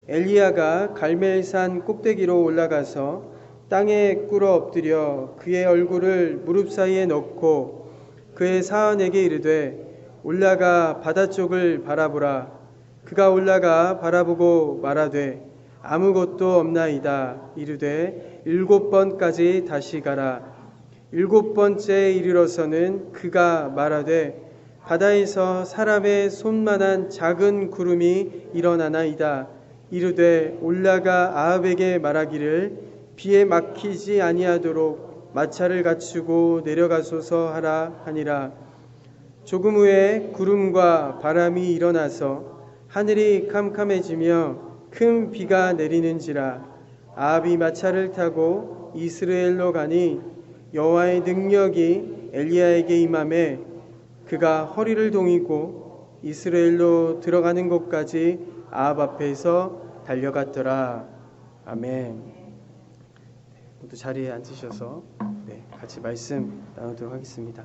엘리야가 갈멜산 꼭대기로 올라가서 땅에 꿇어 엎드려 그의 얼굴을 무릎 사이에 넣고 그의 사환에게 이르되 올라가 바다 쪽을 바라보라. 그가 올라가 바라보고 말하되 아무것도 없나이다. 이르되 7번까지 다시 가라. 7번째에 이르러서는 그가 말하되 바다에서 사람의 손만한 작은 구름이 일어나나이다. 이르되 올라가 아합에게 말하기를 비에 막히지 아니하도록 마차를 갖추고 내려가소서 하라 하니라. 조금 후에 구름과 바람이 일어나서 하늘이 캄캄해지며 큰 비가 내리는지라. 아합이 마차를 타고 이스라엘로 가니 여호와의 능력이 엘리야에게 임하매 그가 허리를 동이고 이스라엘로 들어가는 곳까지 아합 앞에서 달려갔더라. 아멘. 모두 자리에 앉으셔서 같이 말씀 나누도록 하겠습니다.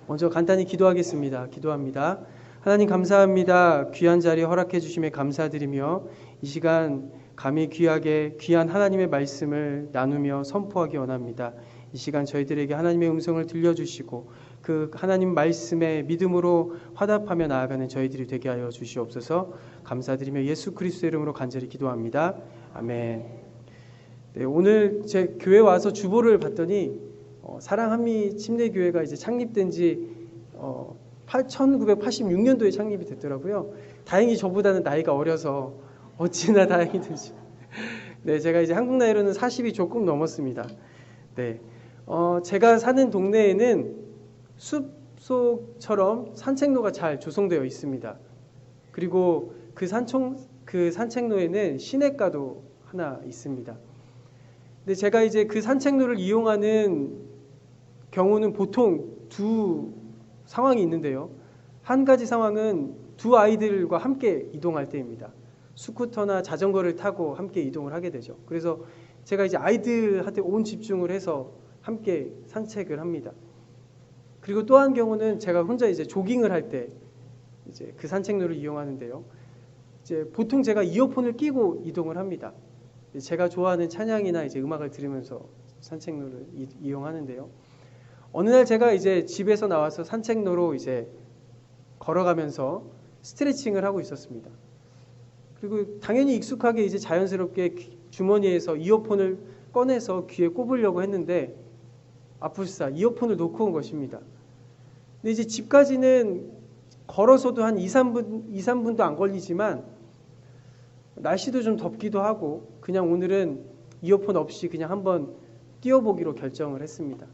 먼저 간단히 기도하겠습니다. 기도합니다. 하나님 감사합니다. 귀한 자리 허락해 주심에 감사드리며 이 시간 감히 귀하게 귀한 하나님의 말씀을 나누며 선포하기 원합니다. 이 시간 저희들에게 하나님의 음성을 들려주시고 그 하나님 말씀에 믿음으로 화답하며 나아가는 저희들이 되게 하여 주시옵소서. 감사드리며 예수 그리스도의 이름으로 간절히 기도합니다. 아멘. 네, 오늘 제 교회 와서 주보를 봤더니 사랑한미 침례교회가 이제 창립된 지 1986년도에 창립이 됐더라고요. 다행히 저보다는 나이가 어려서 어찌나 다행이든지. 네, 제가 이제 한국 나이로는 40이 조금 넘었습니다. 네, 제가 사는 동네에는 숲속처럼 산책로가 잘 조성되어 있습니다. 그리고 그 산책로에는 시냇가도 하나 있습니다. 근데 제가 이제 그 산책로를 이용하는 경우는 보통 두 상황이 있는데요. 한 가지 상황은 두 아이들과 함께 이동할 때입니다. 스쿠터나 자전거를 타고 함께 이동을 하게 되죠. 그래서 제가 이제 아이들한테 온 집중을 해서 함께 산책을 합니다. 그리고 또 한 경우는 제가 혼자 이제 조깅을 할 때 이제 그 산책로를 이용하는데요. 이제 보통 제가 이어폰을 끼고 이동을 합니다. 제가 좋아하는 찬양이나 이제 음악을 들으면서 산책로를 이용하는데요. 어느 날 제가 이제 집에서 나와서 산책로로 이제 걸어가면서 스트레칭을 하고 있었습니다. 그리고 당연히 익숙하게 이제 자연스럽게 주머니에서 이어폰을 꺼내서 귀에 꼽으려고 했는데 아플싸 이어폰을 놓고 온 것입니다. 근데 이제 집까지는 걸어서도 한 2-3분도 안 걸리지만 날씨도 좀 덥기도 하고 그냥 오늘은 이어폰 없이 그냥 한번 뛰어보기로 결정을 했습니다.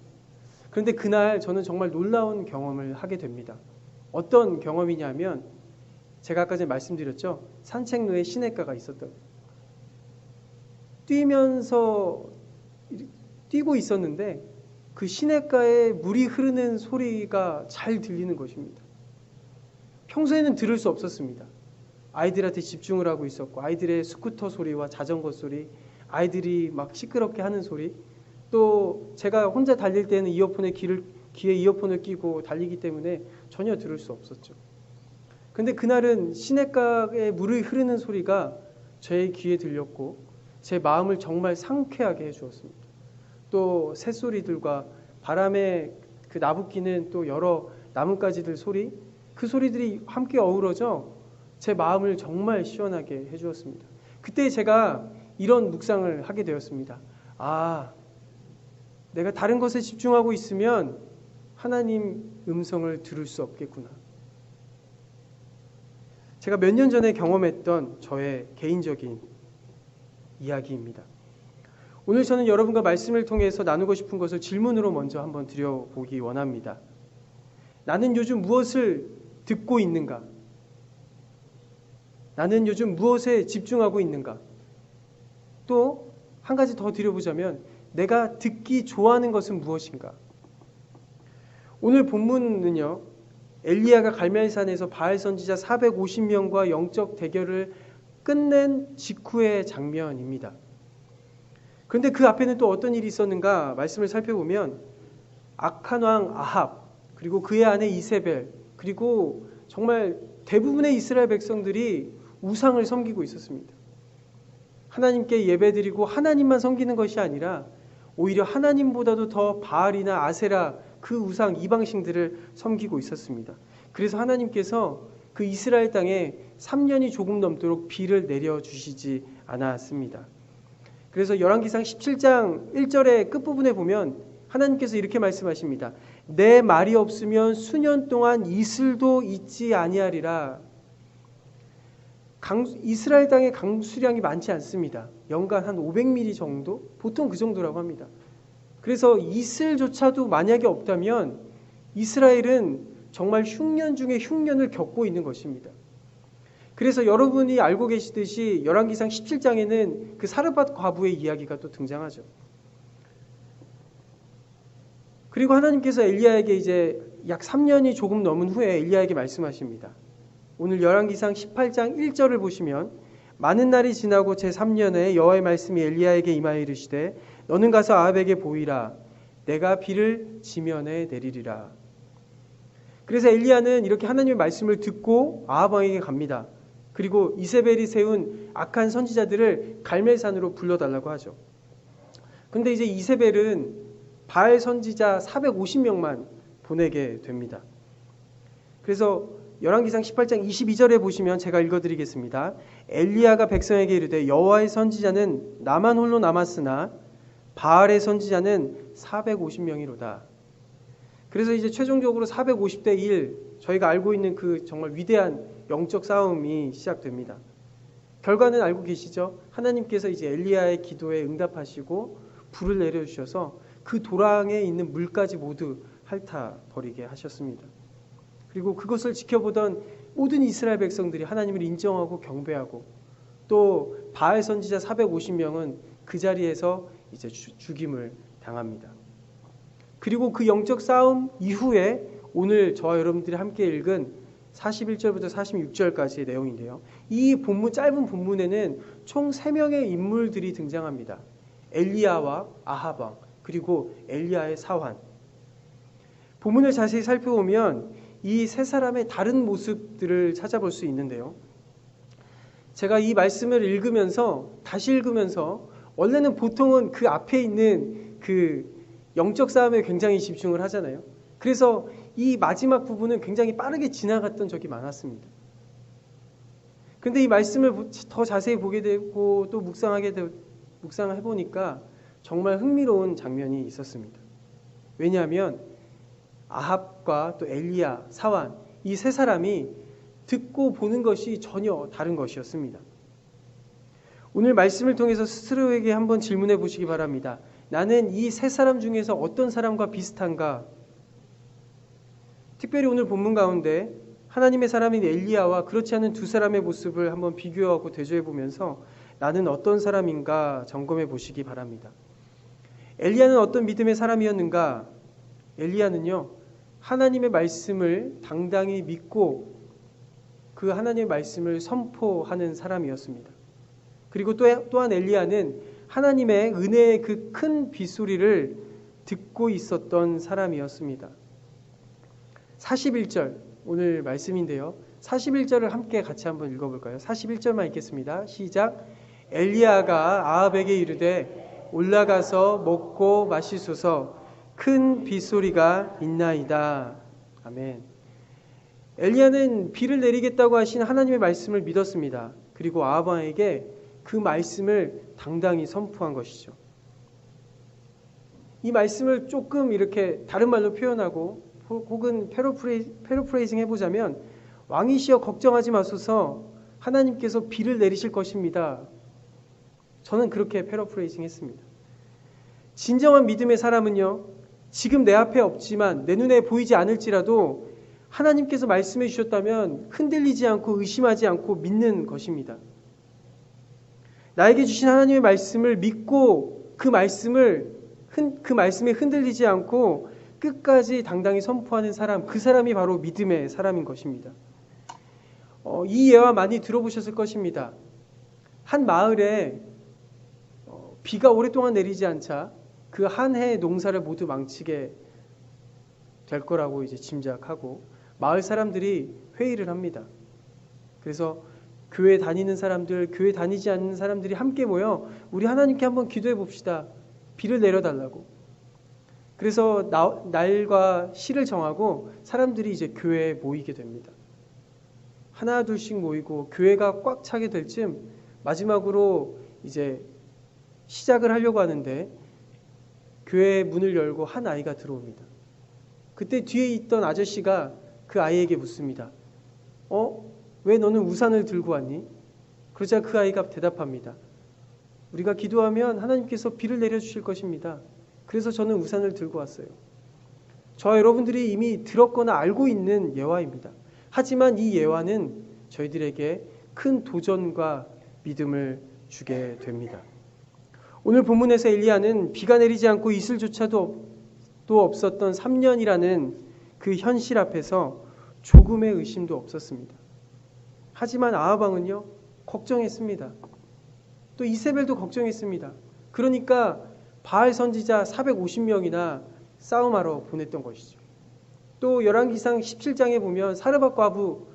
그런데 그날 저는 정말 놀라운 경험을 하게 됩니다. 어떤 경험이냐면 제가 아까 전에 말씀드렸죠. 산책로에 시냇가가 있었다고. 뛰고 있었는데 그 시냇가에 물이 흐르는 소리가 잘 들리는 것입니다. 평소에는 들을 수 없었습니다. 아이들한테 집중을 하고 있었고 아이들의 스쿠터 소리와 자전거 소리, 아이들이 막 시끄럽게 하는 소리, 또 제가 혼자 달릴 때는 귀에 이어폰을 끼고 달리기 때문에 전혀 들을 수 없었죠. 근데 그날은 시냇가에 물이 흐르는 소리가 제 귀에 들렸고 제 마음을 정말 상쾌하게 해주었습니다. 또 새소리들과 바람에 그 나부끼는 또 여러 나뭇가지들 소리, 그 소리들이 함께 어우러져 제 마음을 정말 시원하게 해주었습니다. 그때 제가 이런 묵상을 하게 되었습니다. 아, 내가 다른 것에 집중하고 있으면 하나님 음성을 들을 수 없겠구나. 제가 몇 년 전에 경험했던 저의 개인적인 이야기입니다. 오늘 저는 여러분과 말씀을 통해서 나누고 싶은 것을 질문으로 먼저 한번 드려보기 원합니다. 나는 요즘 무엇을 듣고 있는가? 나는 요즘 무엇에 집중하고 있는가? 또 한 가지 더 드려보자면 내가 듣기 좋아하는 것은 무엇인가? 오늘 본문은요. 엘리야가 갈멜산에서 바알 선지자 450명과 영적 대결을 끝낸 직후의 장면입니다. 그런데 그 앞에는 또 어떤 일이 있었는가 말씀을 살펴보면 악한 왕 아합, 그리고 그의 아내 이세벨, 그리고 정말 대부분의 이스라엘 백성들이 우상을 섬기고 있었습니다. 하나님께 예배드리고 하나님만 섬기는 것이 아니라 오히려 하나님보다도 더 바알이나 아세라 그 우상 이방신들을 섬기고 있었습니다. 그래서 하나님께서 그 이스라엘 땅에 3년이 조금 넘도록 비를 내려주시지 않았습니다. 그래서 열왕기상 17장 1절의 끝부분에 보면 하나님께서 이렇게 말씀하십니다. 내 말이 없으면 수년 동안 이슬도 있지 아니하리라. 이스라엘 땅의 강수량이 많지 않습니다. 연간 한 500mm 정도? 보통 그 정도라고 합니다. 그래서 이슬조차도 만약에 없다면 이스라엘은 정말 흉년 중에 흉년을 겪고 있는 것입니다. 그래서 여러분이 알고 계시듯이 열왕기상 17장에는 그 사르밧 과부의 이야기가 또 등장하죠. 그리고 하나님께서 엘리야에게 이제 약 3년이 조금 넘은 후에 엘리야에게 말씀하십니다. 오늘 열왕기상 18장 1절을 보시면 많은 날이 지나고 제3년에 여호와의 말씀이 엘리야에게 임하여 이르시되 너는 가서 아합에게 보이라. 내가 비를 지면에 내리리라. 그래서 엘리야는 이렇게 하나님의 말씀을 듣고 아합 왕에게 갑니다. 그리고 이세벨이 세운 악한 선지자들을 갈멜산으로 불러달라고 하죠. 근데 이제 이세벨은 바알 선지자 450명만 보내게 됩니다. 그래서 열왕기상 18장 22절에 보시면 제가 읽어드리겠습니다. 엘리야가 백성에게 이르되 여호와의 선지자는 나만 홀로 남았으나 바알의 선지자는 450명이로다. 그래서 이제 최종적으로 450대 1, 저희가 알고 있는 그 정말 위대한 영적 싸움이 시작됩니다. 결과는 알고 계시죠? 하나님께서 이제 엘리야의 기도에 응답하시고 불을 내려주셔서 그 도랑에 있는 물까지 모두 핥아버리게 하셨습니다. 그리고 그것을 지켜보던 모든 이스라엘 백성들이 하나님을 인정하고 경배하고 또 바알 선지자 450명은 그 자리에서 이제 죽임을 당합니다. 그리고 그 영적 싸움 이후에 오늘 저와 여러분들이 함께 읽은 41절부터 46절까지의 내용인데요. 이 본문, 짧은 본문에는 총 3명의 인물들이 등장합니다. 엘리야와 아합 왕, 그리고 엘리야의 사환. 본문을 자세히 살펴보면 이 세 사람의 다른 모습들을 찾아볼 수 있는데요. 제가 이 말씀을 읽으면서 다시 읽으면서 원래는 보통은 그 앞에 있는 그 영적 싸움에 굉장히 집중을 하잖아요. 그래서 이 마지막 부분은 굉장히 빠르게 지나갔던 적이 많았습니다. 근데 이 말씀을 더 자세히 보게 되고 또 묵상을 해보니까 정말 흥미로운 장면이 있었습니다. 왜냐하면 아합과 또 엘리야, 사환 이 세 사람이 듣고 보는 것이 전혀 다른 것이었습니다. 오늘 말씀을 통해서 스스로에게 한번 질문해 보시기 바랍니다. 나는 이 세 사람 중에서 어떤 사람과 비슷한가? 특별히 오늘 본문 가운데 하나님의 사람인 엘리야와 그렇지 않은 두 사람의 모습을 한번 비교하고 대조해 보면서 나는 어떤 사람인가 점검해 보시기 바랍니다. 엘리야는 어떤 믿음의 사람이었는가? 엘리야는요, 하나님의 말씀을 당당히 믿고 그 하나님의 말씀을 선포하는 사람이었습니다. 그리고 또한 엘리야는 하나님의 은혜의 그 큰 빗소리를 듣고 있었던 사람이었습니다. 41절 오늘 말씀인데요. 41절을 함께 같이 한번 읽어볼까요? 41절만 읽겠습니다. 시작. 엘리야가 아합에게 이르되 올라가서 먹고 마시소서 큰 빗소리가 있나이다. 아멘. 엘리야는 비를 내리겠다고 하신 하나님의 말씀을 믿었습니다. 그리고 아합 왕에게 그 말씀을 당당히 선포한 것이죠. 이 말씀을 조금 이렇게 다른 말로 표현하고 혹은 패러프레이징 해보자면 왕이시여 걱정하지 마소서 하나님께서 비를 내리실 것입니다. 저는 그렇게 패러프레이징 했습니다. 진정한 믿음의 사람은요, 지금 내 앞에 없지만 내 눈에 보이지 않을지라도 하나님께서 말씀해 주셨다면 흔들리지 않고 의심하지 않고 믿는 것입니다. 나에게 주신 하나님의 말씀을 믿고 그 말씀에 흔들리지 않고 끝까지 당당히 선포하는 사람, 그 사람이 바로 믿음의 사람인 것입니다. 이 예화 많이 들어보셨을 것입니다. 한 마을에 비가 오랫동안 내리지 않자 그 한 해의 농사를 모두 망치게 될 거라고 이제 짐작하고 마을 사람들이 회의를 합니다. 그래서 교회 다니는 사람들, 교회 다니지 않는 사람들이 함께 모여 우리 하나님께 한번 기도해 봅시다. 비를 내려달라고. 그래서 날과 시를 정하고 사람들이 이제 교회에 모이게 됩니다. 하나 둘씩 모이고 교회가 꽉 차게 될 즈음 마지막으로 이제 시작을 하려고 하는데 교회 문을 열고 한 아이가 들어옵니다. 그때 뒤에 있던 아저씨가 그 아이에게 묻습니다. 왜 너는 우산을 들고 왔니? 그러자 그 아이가 대답합니다. 우리가 기도하면 하나님께서 비를 내려주실 것입니다. 그래서 저는 우산을 들고 왔어요. 저와 여러분들이 이미 들었거나 알고 있는 예화입니다. 하지만 이 예화는 저희들에게 큰 도전과 믿음을 주게 됩니다. 오늘 본문에서 엘리야는 비가 내리지 않고 이슬조차도 없었던 3년이라는 그 현실 앞에서 조금의 의심도 없었습니다. 하지만 아합 왕은요, 걱정했습니다. 또 이세벨도 걱정했습니다. 그러니까 바알 선지자 450명이나 싸움하러 보냈던 것이죠. 또 열왕기상 17장에 보면 사르밧 과부,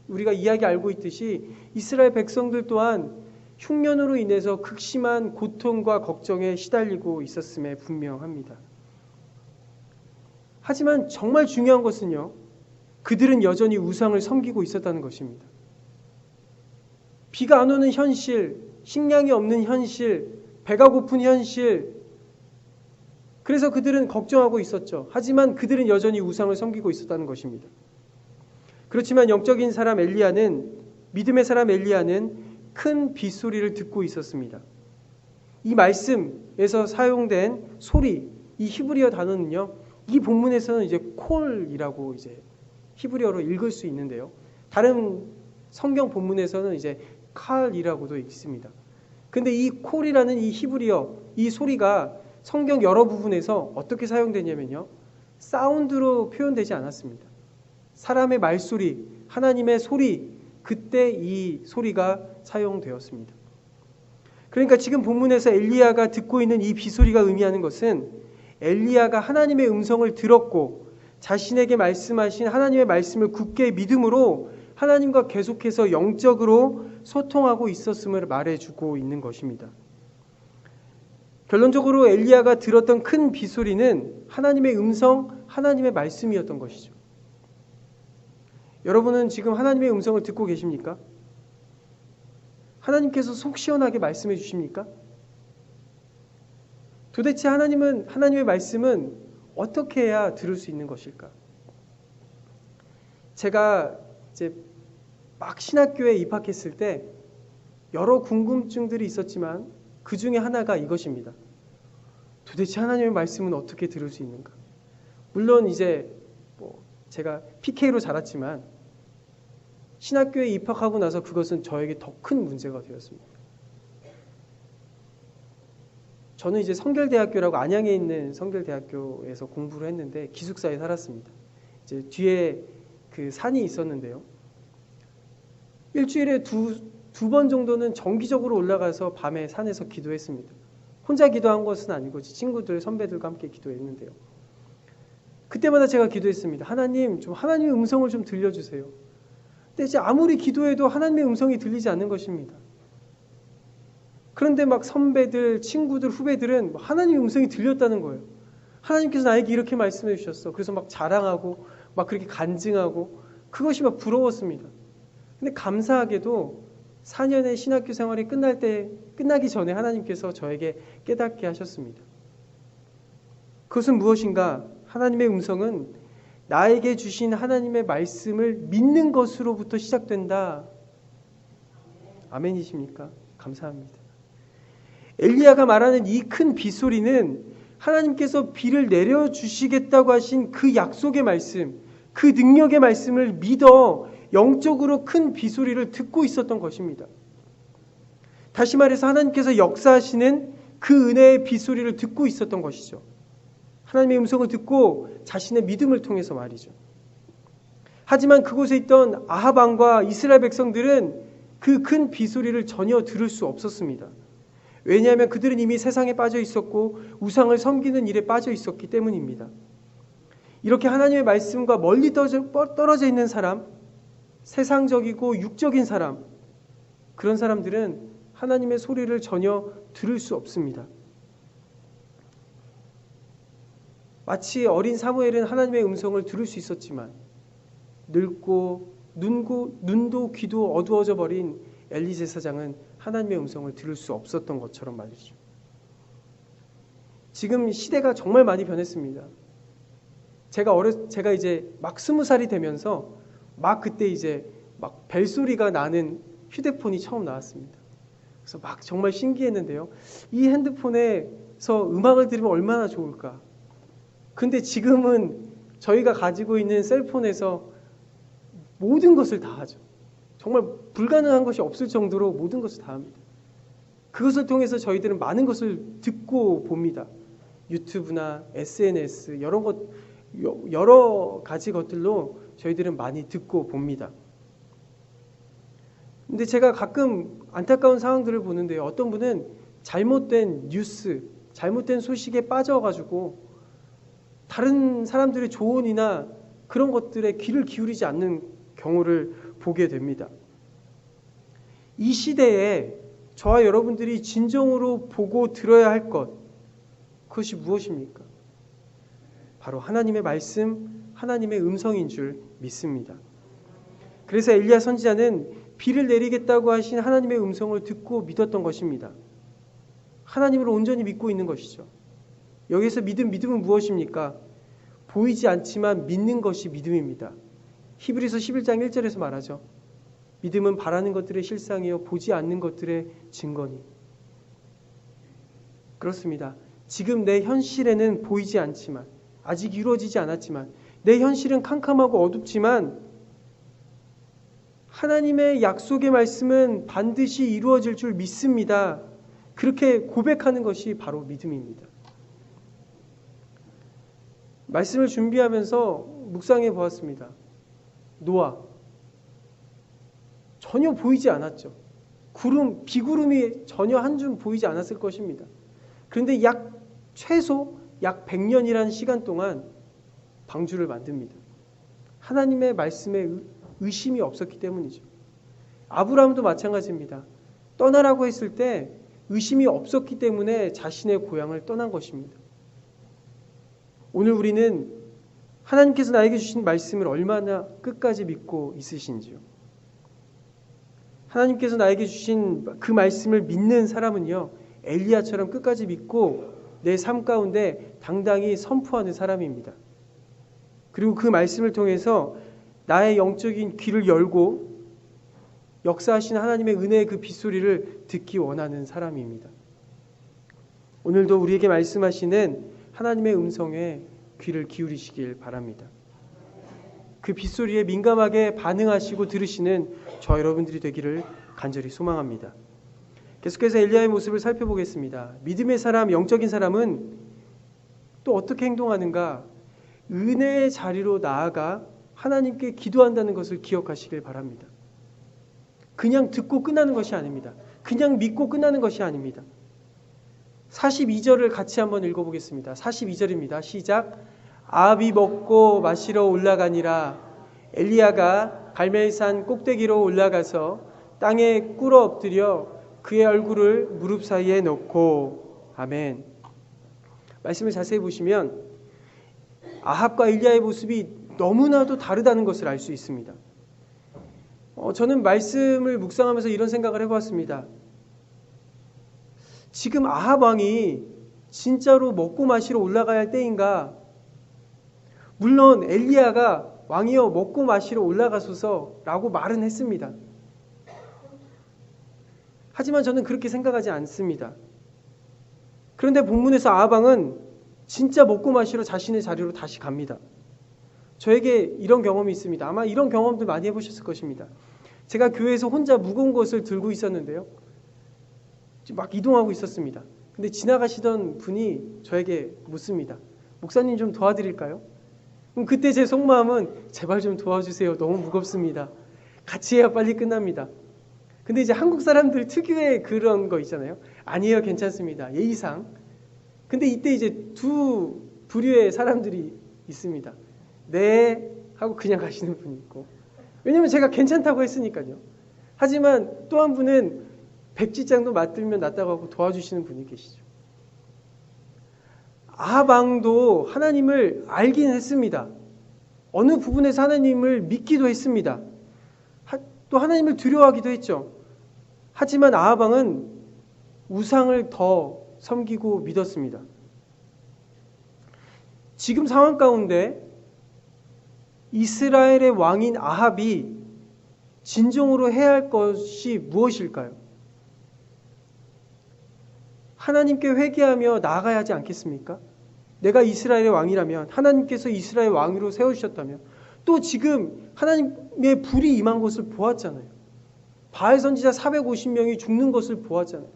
우리가 이야기 알고 있듯이 이스라엘 백성들 또한 흉년으로 인해서 극심한 고통과 걱정에 시달리고 있었음에 분명합니다. 하지만 정말 중요한 것은요, 그들은 여전히 우상을 섬기고 있었다는 것입니다. 비가 안 오는 현실, 식량이 없는 현실, 배가 고픈 현실, 그래서 그들은 걱정하고 있었죠. 하지만 그들은 여전히 우상을 섬기고 있었다는 것입니다. 그렇지만 영적인 사람 엘리야는, 믿음의 사람 엘리야는 큰 빗소리를 듣고 있었습니다. 이 말씀에서 사용된 소리, 이 히브리어 단어는요, 이 본문에서는 이제 콜이라고 이제 히브리어로 읽을 수 있는데요. 다른 성경 본문에서는 이제 칼이라고도 있습니다. 근데 이 콜이라는 이 히브리어, 이 소리가 성경 여러 부분에서 어떻게 사용되냐면요, 사운드로 표현되지 않았습니다. 사람의 말소리, 하나님의 소리, 그때 이 소리가 사용되었습니다. 그러니까 지금 본문에서 엘리야가 듣고 있는 이 비소리가 의미하는 것은 엘리야가 하나님의 음성을 들었고 자신에게 말씀하신 하나님의 말씀을 굳게 믿음으로 하나님과 계속해서 영적으로 소통하고 있었음을 말해주고 있는 것입니다. 결론적으로 엘리야가 들었던 큰 비소리는 하나님의 음성, 하나님의 말씀이었던 것이죠. 여러분은 지금 하나님의 음성을 듣고 계십니까? 하나님께서 속 시원하게 말씀해 주십니까? 도대체 하나님의 말씀은 어떻게 해야 들을 수 있는 것일까? 제가 이제 막 신학교에 입학했을 때 여러 궁금증들이 있었지만 그 중에 하나가 이것입니다. 도대체 하나님의 말씀은 어떻게 들을 수 있는가? 물론 이제 제가 PK로 자랐지만 신학교에 입학하고 나서 그것은 저에게 더 큰 문제가 되었습니다. 저는 이제 성결대학교라고 안양에 있는 성결대학교에서 공부를 했는데 기숙사에 살았습니다. 이제 뒤에 그 산이 있었는데요. 일주일에 두 번 정도는 정기적으로 올라가서 밤에 산에서 기도했습니다. 혼자 기도한 것은 아니고 친구들, 선배들과 함께 기도했는데요. 그때마다 제가 기도했습니다. 하나님, 좀 하나님의 음성을 좀 들려주세요. 근데 이제 아무리 기도해도 하나님의 음성이 들리지 않는 것입니다. 그런데 막 선배들, 친구들, 후배들은 하나님의 음성이 들렸다는 거예요. 하나님께서 나에게 이렇게 말씀해 주셨어. 그래서 막 자랑하고 막 그렇게 간증하고 그것이 막 부러웠습니다. 근데 감사하게도 4년의 신학교 생활이 끝나기 전에 하나님께서 저에게 깨닫게 하셨습니다. 그것은 무엇인가? 하나님의 음성은 나에게 주신 하나님의 말씀을 믿는 것으로부터 시작된다. 아멘이십니까? 감사합니다. 엘리야가 말하는 이 큰 빗소리는 하나님께서 비를 내려주시겠다고 하신 그 약속의 말씀, 그 능력의 말씀을 믿어 영적으로 큰 빗소리를 듣고 있었던 것입니다. 다시 말해서 하나님께서 역사하시는 그 은혜의 빗소리를 듣고 있었던 것이죠. 하나님의 음성을 듣고 자신의 믿음을 통해서 말이죠. 하지만 그곳에 있던 아합 왕과 이스라엘 백성들은 그 큰 빗소리를 전혀 들을 수 없었습니다. 왜냐하면 그들은 이미 세상에 빠져 있었고 우상을 섬기는 일에 빠져 있었기 때문입니다. 이렇게 하나님의 말씀과 멀리 떨어져 있는 사람, 세상적이고 육적인 사람, 그런 사람들은 하나님의 소리를 전혀 들을 수 없습니다. 마치 어린 사무엘은 하나님의 음성을 들을 수 있었지만 늙고 눈도 귀도 어두워져 버린 엘리 제사장은 하나님의 음성을 들을 수 없었던 것처럼 말이죠. 지금 시대가 정말 많이 변했습니다. 제가 이제 막 20살이 되면서 막 그때 이제 막 벨소리가 나는 휴대폰이 처음 나왔습니다. 그래서 막 정말 신기했는데요. 이 핸드폰에서 음악을 들으면 얼마나 좋을까. 근데 지금은 저희가 가지고 있는 셀폰에서 모든 것을 다 하죠. 정말 불가능한 것이 없을 정도로 모든 것을 다 합니다. 그것을 통해서 저희들은 많은 것을 듣고 봅니다. 유튜브나 SNS 여러 가지 것들로 저희들은 많이 듣고 봅니다. 근데 제가 가끔 안타까운 상황들을 보는데요. 어떤 분은 잘못된 뉴스, 잘못된 소식에 빠져가지고 다른 사람들의 조언이나 그런 것들에 귀를 기울이지 않는 경우를 보게 됩니다. 이 시대에 저와 여러분들이 진정으로 보고 들어야 할 것, 그것이 무엇입니까? 바로 하나님의 말씀, 하나님의 음성인 줄 믿습니다. 그래서 엘리야 선지자는 비를 내리겠다고 하신 하나님의 음성을 듣고 믿었던 것입니다. 하나님을 온전히 믿고 있는 것이죠. 여기서 믿음은 무엇입니까? 보이지 않지만 믿는 것이 믿음입니다. 히브리서 11장 1절에서 말하죠. 믿음은 바라는 것들의 실상이요 보지 않는 것들의 증거니. 그렇습니다. 지금 내 현실에는 보이지 않지만, 아직 이루어지지 않았지만, 내 현실은 캄캄하고 어둡지만 하나님의 약속의 말씀은 반드시 이루어질 줄 믿습니다. 그렇게 고백하는 것이 바로 믿음입니다. 말씀을 준비하면서 묵상해 보았습니다. 노아. 전혀 보이지 않았죠. 비구름이 전혀 한 줌 보이지 않았을 것입니다. 그런데 최소 약 100년이라는 시간 동안 방주를 만듭니다. 하나님의 말씀에 의심이 없었기 때문이죠. 아브라함도 마찬가지입니다. 떠나라고 했을 때 의심이 없었기 때문에 자신의 고향을 떠난 것입니다. 오늘 우리는 하나님께서 나에게 주신 말씀을 얼마나 끝까지 믿고 있으신지요. 하나님께서 나에게 주신 그 말씀을 믿는 사람은요, 엘리야처럼 끝까지 믿고 내 삶 가운데 당당히 선포하는 사람입니다. 그리고 그 말씀을 통해서 나의 영적인 귀를 열고 역사하신 하나님의 은혜의 그 빗소리를 듣기 원하는 사람입니다. 오늘도 우리에게 말씀하시는 하나님의 음성에 귀를 기울이시길 바랍니다. 그 빗소리에 민감하게 반응하시고 들으시는 저 여러분들이 되기를 간절히 소망합니다. 계속해서 엘리야의 모습을 살펴보겠습니다. 믿음의 사람, 영적인 사람은 또 어떻게 행동하는가? 은혜의 자리로 나아가 하나님께 기도한다는 것을 기억하시길 바랍니다. 그냥 듣고 끝나는 것이 아닙니다. 그냥 믿고 끝나는 것이 아닙니다. 42절을 같이 한번 읽어보겠습니다. 42절입니다. 시작. 아합이 먹고 마시러 올라가니라. 엘리야가 갈멜산 꼭대기로 올라가서 땅에 꿇어 엎드려 그의 얼굴을 무릎 사이에 놓고. 아멘. 말씀을 자세히 보시면 아합과 엘리야의 모습이 너무나도 다르다는 것을 알 수 있습니다. 저는 말씀을 묵상하면서 이런 생각을 해보았습니다. 지금 아합 왕이 진짜로 먹고 마시러 올라가야 할 때인가? 물론 엘리야가 왕이여 먹고 마시러 올라가소서라고 말은 했습니다. 하지만 저는 그렇게 생각하지 않습니다. 그런데 본문에서 아합 왕은 진짜 먹고 마시러 자신의 자리로 다시 갑니다. 저에게 이런 경험이 있습니다. 아마 이런 경험들 많이 해보셨을 것입니다. 제가 교회에서 혼자 무거운 것을 들고 있었는데요. 막 이동하고 있었습니다. 근데 지나가시던 분이 저에게 묻습니다. 목사님 좀 도와드릴까요? 그럼 그때 제 속마음은 제발 좀 도와주세요. 너무 무겁습니다. 같이 해야 빨리 끝납니다. 근데 이제 한국 사람들 특유의 그런 거 있잖아요. 아니에요, 괜찮습니다. 예의상. 근데 이때 이제 두 부류의 사람들이 있습니다. 네 하고 그냥 가시는 분이 있고. 왜냐면 제가 괜찮다고 했으니까요. 하지만 또 한 분은 백지장도 맞들면 낫다고 하고 도와주시는 분이 계시죠. 아합 왕도 하나님을 알긴 했습니다. 어느 부분에서 하나님을 믿기도 했습니다. 또 하나님을 두려워하기도 했죠. 하지만 아합 왕은 우상을 더 섬기고 믿었습니다. 지금 상황 가운데 이스라엘의 왕인 아합이 진정으로 해야 할 것이 무엇일까요? 하나님께 회개하며 나아가야 하지 않겠습니까? 내가 이스라엘의 왕이라면, 하나님께서 이스라엘 왕으로 세우셨다면, 또 지금 하나님의 불이 임한 것을 보았잖아요. 바알 선지자 450명이 죽는 것을 보았잖아요.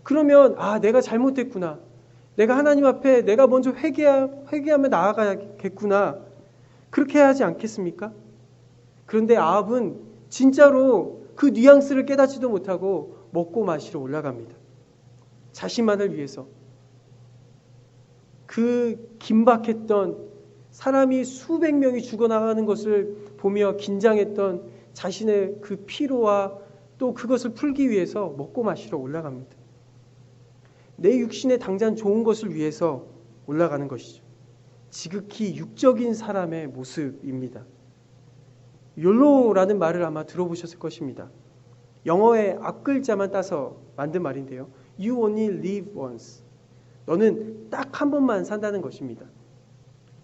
그러면 내가 잘못했구나. 내가 하나님 앞에 내가 먼저 회개하며 나아가야겠구나. 그렇게 해야 하지 않겠습니까? 그런데 아합은 진짜로 그 뉘앙스를 깨닫지도 못하고 먹고 마시러 올라갑니다. 자신만을 위해서. 그 긴박했던 사람이 수백 명이 죽어나가는 것을 보며 긴장했던 자신의 그 피로와 또 그것을 풀기 위해서 먹고 마시러 올라갑니다. 내 육신에 당장 좋은 것을 위해서 올라가는 것이죠. 지극히 육적인 사람의 모습입니다. 욜로라는 말을 아마 들어보셨을 것입니다. 영어의 앞글자만 따서 만든 말인데요. You only live once. 너는 딱 한 번만 산다는 것입니다.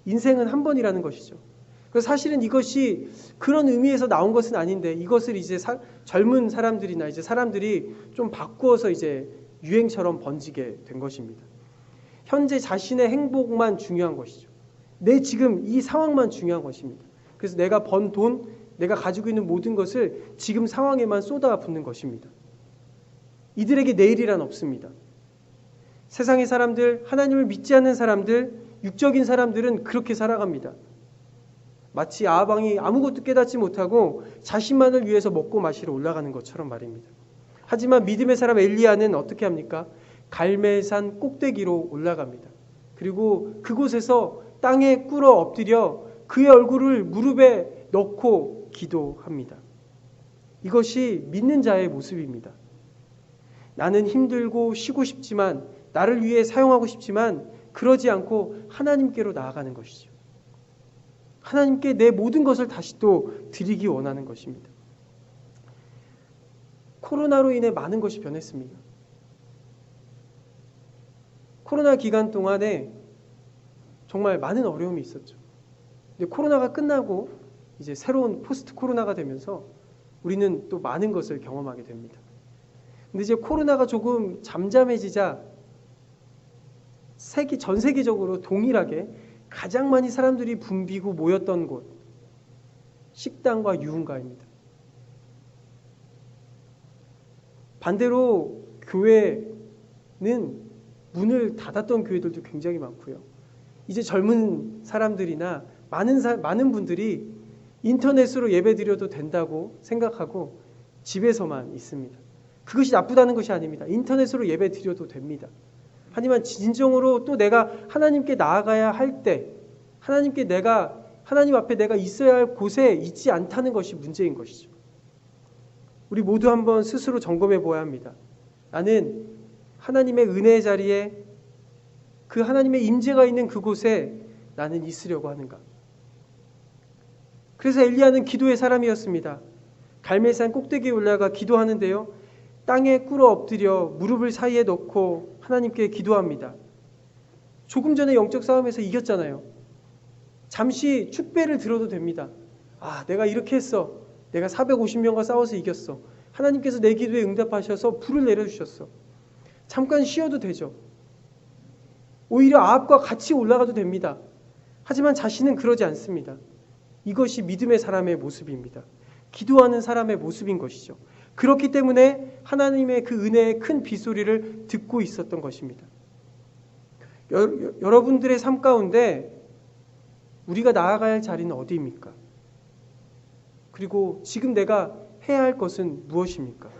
인생은 한 번이라는 것이죠. 그래서 사실은 이것이 그런 의미에서 나온 것은 아닌데 이것을 이제 젊은 사람들이나 이제 사람들이 좀 바꾸어서 이제 유행처럼 번지게 된 것입니다. 현재 자신의 행복만 중요한 것이죠. 내 지금 이 상황만 중요한 것입니다. 그래서 내가 번 돈, 내가 가지고 있는 모든 것을 지금 상황에만 쏟아붓는 것입니다. 이들에게 내일이란 없습니다. 세상의 사람들, 하나님을 믿지 않는 사람들, 육적인 사람들은 그렇게 살아갑니다. 마치 아합 왕이 아무것도 깨닫지 못하고 자신만을 위해서 먹고 마시러 올라가는 것처럼 말입니다. 하지만 믿음의 사람 엘리야는 어떻게 합니까? 갈멜산 꼭대기로 올라갑니다. 그리고 그곳에서 땅에 꿇어 엎드려 그의 얼굴을 무릎에 넣고 기도합니다. 이것이 믿는 자의 모습입니다. 나는 힘들고 쉬고 싶지만, 나를 위해 사용하고 싶지만 그러지 않고 하나님께로 나아가는 것이죠. 하나님께 내 모든 것을 다시 또 드리기 원하는 것입니다. 코로나로 인해 많은 것이 변했습니다. 코로나 기간 동안에 정말 많은 어려움이 있었죠. 근데 코로나가 끝나고 이제 새로운 포스트 코로나가 되면서 우리는 또 많은 것을 경험하게 됩니다. 근데 이제 코로나가 조금 잠잠해지자 전 세계적으로 동일하게 가장 많이 사람들이 붐비고 모였던 곳, 식당과 유흥가입니다. 반대로 교회는 문을 닫았던 교회들도 굉장히 많고요. 이제 젊은 사람들이나 많은 분들이 인터넷으로 예배드려도 된다고 생각하고 집에서만 있습니다. 그것이 나쁘다는 것이 아닙니다. 인터넷으로 예배드려도 됩니다. 하지만 진정으로 또 내가 하나님께 나아가야 할 때, 하나님 앞에 내가 있어야 할 곳에 있지 않다는 것이 문제인 것이죠. 우리 모두 한번 스스로 점검해 보아야 합니다. 나는 하나님의 은혜의 자리에, 그 하나님의 임재가 있는 그곳에 나는 있으려고 하는가? 그래서 엘리야는 기도의 사람이었습니다. 갈멜산 꼭대기에 올라가 기도하는데요. 땅에 꿇어 엎드려 무릎을 사이에 넣고 하나님께 기도합니다. 조금 전에 영적 싸움에서 이겼잖아요. 잠시 축배를 들어도 됩니다. 내가 이렇게 했어. 내가 450명과 싸워서 이겼어. 하나님께서 내 기도에 응답하셔서 불을 내려주셨어. 잠깐 쉬어도 되죠. 오히려 아합과 같이 올라가도 됩니다. 하지만 자신은 그러지 않습니다. 이것이 믿음의 사람의 모습입니다. 기도하는 사람의 모습인 것이죠. 그렇기 때문에 하나님의 그 은혜의 큰 빗소리를 듣고 있었던 것입니다. 여러분들의 삶 가운데 우리가 나아가야 할 자리는 어디입니까? 그리고 지금 내가 해야 할 것은 무엇입니까?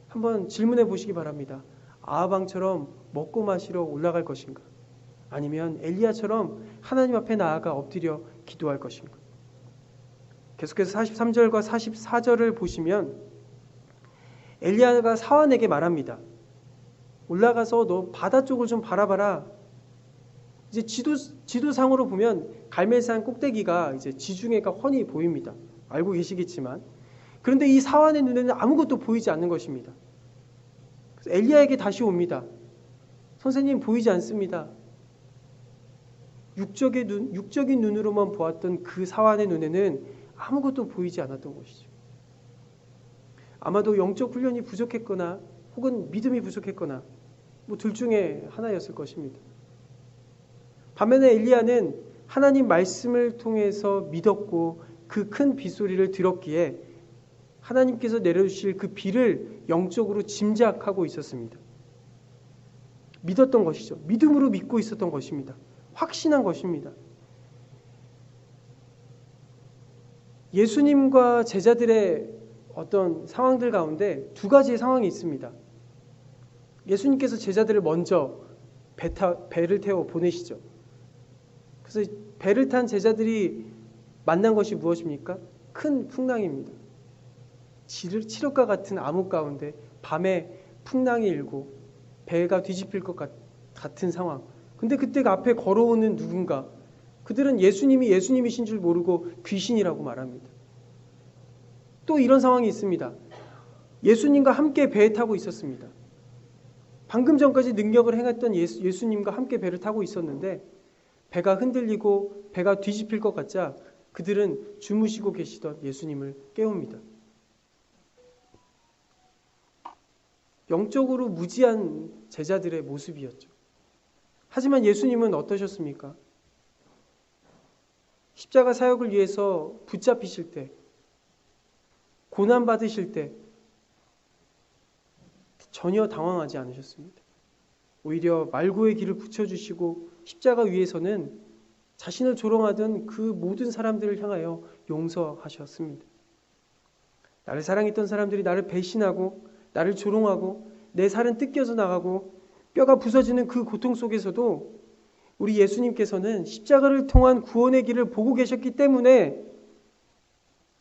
한번 질문해 보시기 바랍니다. 아합 왕처럼 먹고 마시러 올라갈 것인가? 아니면 엘리야처럼 하나님 앞에 나아가 엎드려 기도할 것인가? 계속해서 43절과 44절을 보시면 엘리야가 사환에게 말합니다. 올라가서 너 바다 쪽을 좀 바라봐라. 이제 지도상으로 보면 갈멜산 꼭대기가 이제 지중해가 훤히 보입니다. 알고 계시겠지만. 그런데 이 사환의 눈에는 아무것도 보이지 않는 것입니다. 그래서 엘리야에게 다시 옵니다. 선생님, 보이지 않습니다. 육적인 눈으로만 보았던 그 사환의 눈에는 아무것도 보이지 않았던 것이죠. 아마도 영적 훈련이 부족했거나 혹은 믿음이 부족했거나 뭐 둘 중에 하나였을 것입니다. 반면에 엘리야는 하나님 말씀을 통해서 믿었고 그 큰 빗소리를 들었기에 하나님께서 내려주실 그 비를 영적으로 짐작하고 있었습니다. 믿었던 것이죠. 믿음으로 믿고 있었던 것입니다. 확신한 것입니다. 예수님과 제자들의 어떤 상황들 가운데 두 가지의 상황이 있습니다. 예수님께서 제자들을 먼저 배를 태워 보내시죠. 그래서 배를 탄 제자들이 만난 것이 무엇입니까? 큰 풍랑입니다. 칠흑과 같은 암흑 가운데 밤에 풍랑이 일고 배가 뒤집힐 것 같은 상황. 근데 그때 앞에 걸어오는 누군가, 그들은 예수님이 예수님이신 줄 모르고 귀신이라고 말합니다. 또 이런 상황이 있습니다. 예수님과 함께 배에 타고 있었습니다. 방금 전까지 능력을 행했던 예수님과 함께 배를 타고 있었는데 배가 흔들리고 배가 뒤집힐 것 같자 그들은 주무시고 계시던 예수님을 깨웁니다. 영적으로 무지한 제자들의 모습이었죠. 하지만 예수님은 어떠셨습니까? 십자가 사역을 위해서 붙잡히실 때, 고난받으실 때 전혀 당황하지 않으셨습니다. 오히려 말고의 길을 붙여주시고 십자가 위에서는 자신을 조롱하던 그 모든 사람들을 향하여 용서하셨습니다. 나를 사랑했던 사람들이 나를 배신하고 나를 조롱하고 내 살은 뜯겨져 나가고 뼈가 부서지는 그 고통 속에서도 우리 예수님께서는 십자가를 통한 구원의 길을 보고 계셨기 때문에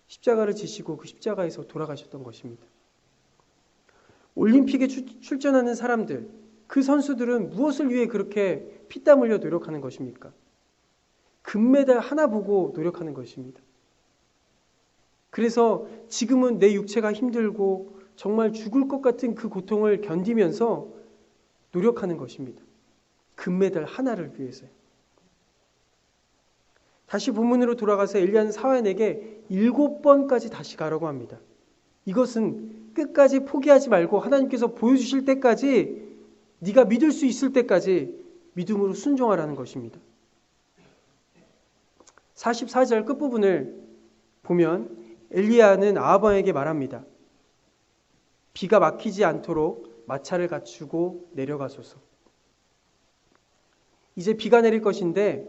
십자가를 지시고 그 십자가에서 돌아가셨던 것입니다. 올림픽에 출전하는 사람들, 그 선수들은 무엇을 위해 그렇게 피땀 흘려 노력하는 것입니까? 금메달 하나 보고 노력하는 것입니다. 그래서 지금은 내 육체가 힘들고 정말 죽을 것 같은 그 고통을 견디면서 노력하는 것입니다. 금메달 하나를 위해서요. 다시 본문으로 돌아가서 엘리야는 사환에게 7번까지 다시 가라고 합니다. 이것은 끝까지 포기하지 말고 하나님께서 보여주실 때까지, 네가 믿을 수 있을 때까지 믿음으로 순종하라는 것입니다. 44절 끝부분을 보면 엘리야는 아합 왕에게 말합니다. 비가 막히지 않도록 마차를 갖추고 내려가소서. 이제 비가 내릴 것인데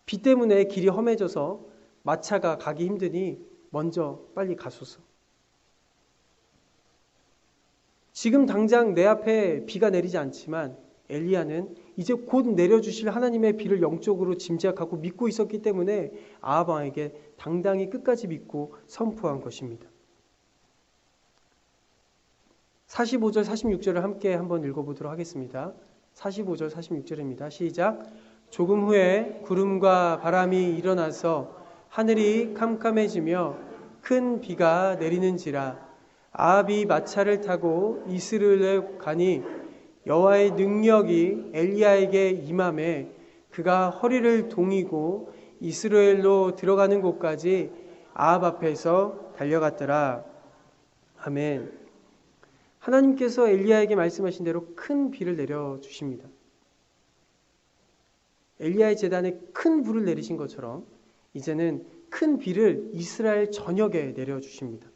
비 때문에 길이 험해져서 마차가 가기 힘드니 먼저 빨리 가소서. 지금 당장 내 앞에 비가 내리지 않지만 엘리야는 이제 곧 내려주실 하나님의 비를 영적으로 짐작하고 믿고 있었기 때문에 아합 왕에게 당당히 끝까지 믿고 선포한 것입니다. 45절 46절을 함께 한번 읽어보도록 하겠습니다. 45절 46절입니다. 시작. 조금 후에 구름과 바람이 일어나서 하늘이 캄캄해지며 큰 비가 내리는지라 아합이 마차를 타고 이스라엘에 가니 여호와의 능력이 엘리야에게 임하매 그가 허리를 동이고 이스라엘로 들어가는 곳까지 아합 앞에서 달려갔더라. 아멘. 하나님께서 엘리야에게 말씀하신 대로 큰 비를 내려주십니다. 엘리야의 제단에 큰 불을 내리신 것처럼 이제는 큰 비를 이스라엘 전역에 내려주십니다.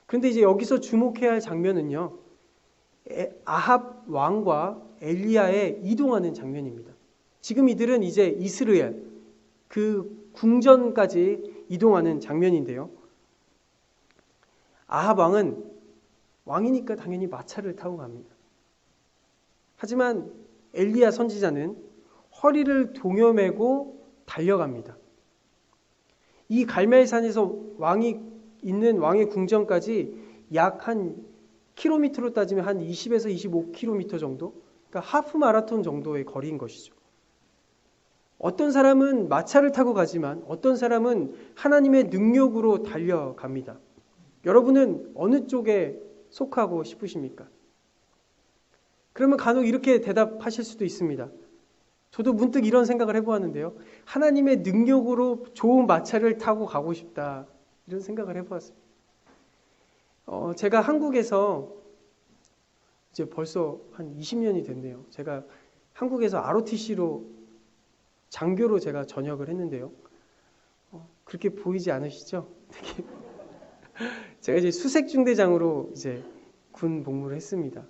그런데 이제 여기서 주목해야 할 장면은요, 아합 왕과 엘리야의 이동하는 장면입니다. 지금 이들은 이제 이스라엘, 그 궁전까지 이동하는 장면인데요. 아합 왕은 왕이니까 당연히 마차를 타고 갑니다. 하지만 엘리야 선지자는 허리를 동여매고 달려갑니다. 이 갈멜산에서 왕이 있는 왕의 궁전까지 약 한 킬로미터로 따지면 한 20에서 25km 정도, 그러니까 하프 마라톤 정도의 거리인 것이죠. 어떤 사람은 마차를 타고 가지만 어떤 사람은 하나님의 능력으로 달려갑니다. 여러분은 어느 쪽에 속하고 싶으십니까? 그러면 간혹 이렇게 대답하실 수도 있습니다. 저도 문득 이런 생각을 해보았는데요. 하나님의 능력으로 좋은 마차를 타고 가고 싶다. 이런 생각을 해보았습니다. 제가 한국에서 이제 벌써 한 20년이 됐네요. 제가 한국에서 ROTC로 장교로 제가 전역을 했는데요. 그렇게 보이지 않으시죠? 제가 이제 수색중대장으로 이제 군 복무를 했습니다.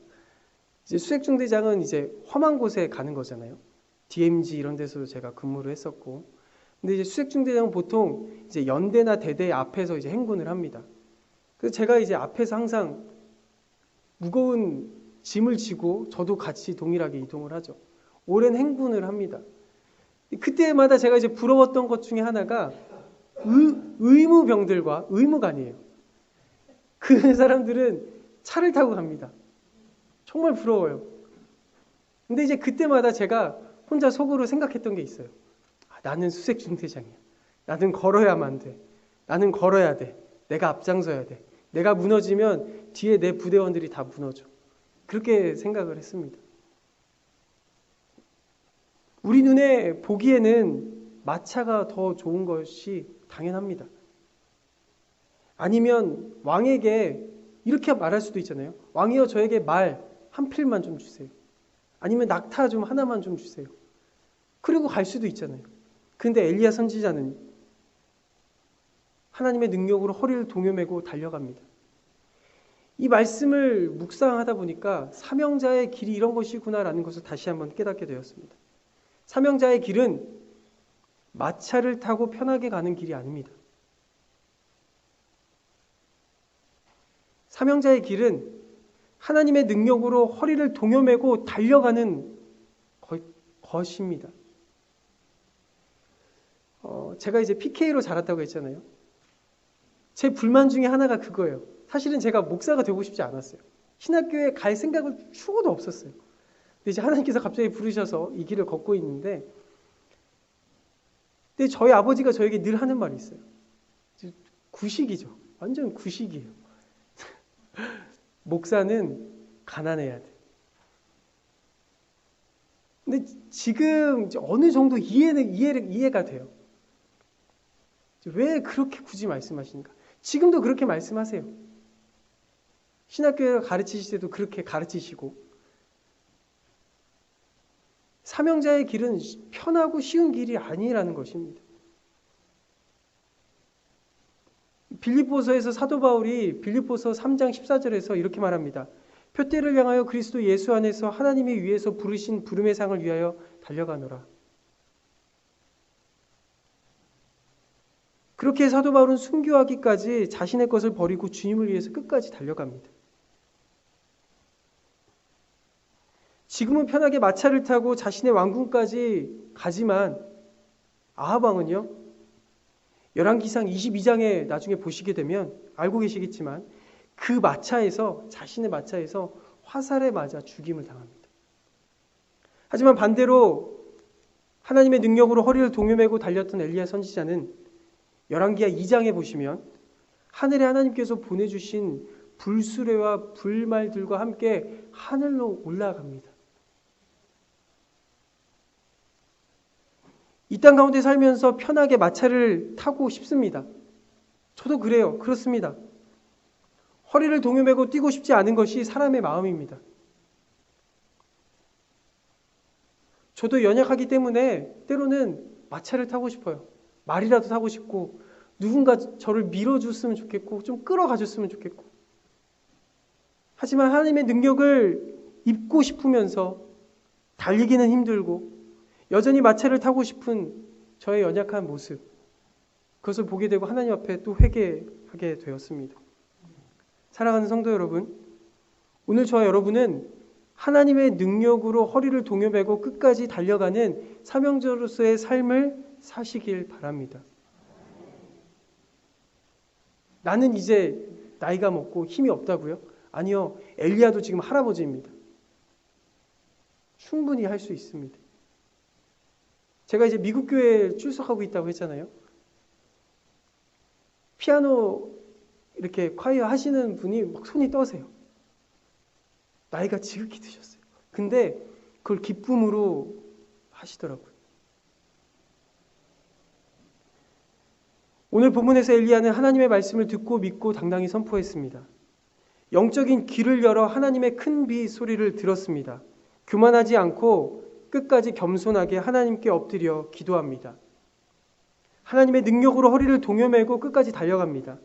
이제 수색중대장은 이제 험한 곳에 가는 거잖아요. DMZ 이런 데서도 제가 근무를 했었고, 근데 이제 수색중대장은 보통 이제 연대나 대대 앞에서 이제 행군을 합니다. 그래서 제가 이제 앞에서 항상 무거운 짐을 지고 저도 같이 동일하게 이동을 하죠. 오랜 행군을 합니다. 그때마다 제가 이제 부러웠던 것 중에 하나가 의무병들과 의무관이에요. 그 사람들은 차를 타고 갑니다. 정말 부러워요. 근데 이제 그때마다 제가 혼자 속으로 생각했던 게 있어요. 나는 수색중대장이야. 나는 걸어야만 돼. 나는 걸어야 돼. 내가 앞장서야 돼. 내가 무너지면 뒤에 내 부대원들이 다 무너져. 그렇게 생각을 했습니다. 우리 눈에 보기에는 마차가 더 좋은 것이 당연합니다. 아니면 왕에게 이렇게 말할 수도 있잖아요. 왕이여, 저에게 말 한 필만 좀 주세요. 아니면 낙타 좀 하나만 좀 주세요. 그리고 갈 수도 있잖아요. 근데 엘리야 선지자는 하나님의 능력으로 허리를 동여매고 달려갑니다. 이 말씀을 묵상하다 보니까 사명자의 길이 이런 것이구나라는 것을 다시 한번 깨닫게 되었습니다. 사명자의 길은 마차를 타고 편하게 가는 길이 아닙니다. 사명자의 길은 하나님의 능력으로 허리를 동여매고 달려가는 것입니다. 제가 이제 PK로 자랐다고 했잖아요. 제 불만 중에 하나가 그거예요. 사실은 제가 목사가 되고 싶지 않았어요. 신학교에 갈 생각을 추구도 없었어요. 근데 이제 하나님께서 갑자기 부르셔서 이 길을 걷고 있는데, 근데 저희 아버지가 저에게 늘 하는 말이 있어요. 구식이죠. 완전 구식이에요. 목사는 가난해야 돼. 근데 지금 어느 정도 이해가 돼요. 왜 그렇게 굳이 말씀하시는가? 지금도 그렇게 말씀하세요. 신학교에 가르치실 때도 그렇게 가르치시고, 사명자의 길은 편하고 쉬운 길이 아니라는 것입니다. 빌립보서에서 사도 바울이 빌립보서 3장 14절에서 이렇게 말합니다. 표대를 향하여 그리스도 예수 안에서 하나님이 위에서 부르신 부름의 상을 위하여 달려가노라. 그렇게 사도 바울은 순교하기까지 자신의 것을 버리고 주님을 위해서 끝까지 달려갑니다. 지금은 편하게 마차를 타고 자신의 왕궁까지 가지만 아합 왕은요, 열왕기상 22장에 나중에 보시게 되면 알고 계시겠지만 그 마차에서, 자신의 마차에서 화살에 맞아 죽임을 당합니다. 하지만 반대로 하나님의 능력으로 허리를 동여매고 달렸던 엘리야 선지자는 열왕기하 2장에 보시면 하늘에 하나님께서 보내주신 불수레와 불말들과 함께 하늘로 올라갑니다. 이 땅 가운데 살면서 편하게 마차를 타고 싶습니다. 저도 그래요. 그렇습니다. 허리를 동여매고 뛰고 싶지 않은 것이 사람의 마음입니다. 저도 연약하기 때문에 때로는 마차를 타고 싶어요. 말이라도 타고 싶고, 누군가 저를 밀어줬으면 좋겠고, 좀 끌어가줬으면 좋겠고. 하지만 하나님의 능력을 입고 싶으면서 달리기는 힘들고 여전히 마차를 타고 싶은 저의 연약한 모습, 그것을 보게 되고 하나님 앞에 또 회개하게 되었습니다. 사랑하는 성도 여러분, 오늘 저와 여러분은 하나님의 능력으로 허리를 동여매고 끝까지 달려가는 사명자로서의 삶을 사시길 바랍니다. 나는 이제 나이가 먹고 힘이 없다고요? 아니요. 엘리야도 지금 할아버지입니다. 충분히 할 수 있습니다. 제가 이제 미국 교회에 출석하고 있다고 했잖아요. 피아노 이렇게 콰이어 하시는 분이 막 손이 떠세요. 나이가 지극히 드셨어요. 근데 그걸 기쁨으로 하시더라고요. 오늘 본문에서 엘리야는 하나님의 말씀을 듣고 믿고 당당히 선포했습니다. 영적인 귀를 열어 하나님의 큰 비 소리를 들었습니다. 교만하지 않고 끝까지 겸손하게 하나님께 엎드려 기도합니다. 하나님의 능력으로 허리를 동여매고 끝까지 달려갑니다.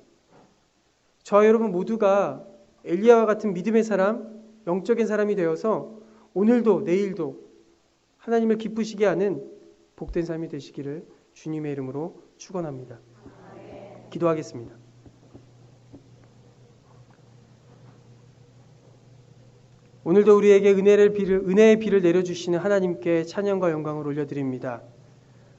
저와 여러분 모두가 엘리야와 같은 믿음의 사람, 영적인 사람이 되어서 오늘도 내일도 하나님을 기쁘시게 하는 복된 삶이 되시기를 주님의 이름으로 축원합니다. 기도하겠습니다. 오늘도 우리에게 은혜의 비를 내려주시는 하나님께 찬양과 영광을 올려드립니다.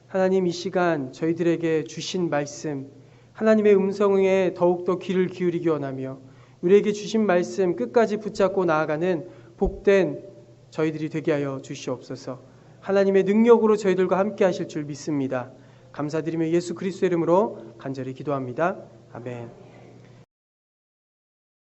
하나님, 이 시간 저희들에게 주신 말씀, 하나님의 음성에 더욱더 귀를 기울이기 원하며 우리에게 주신 말씀 끝까지 붙잡고 나아가는 복된 저희들이 되게 하여 주시옵소서. 하나님의 능력으로 저희들과 함께 하실 줄 믿습니다. 감사드리며 예수 그리스도의 이름으로 간절히 기도합니다. 아멘.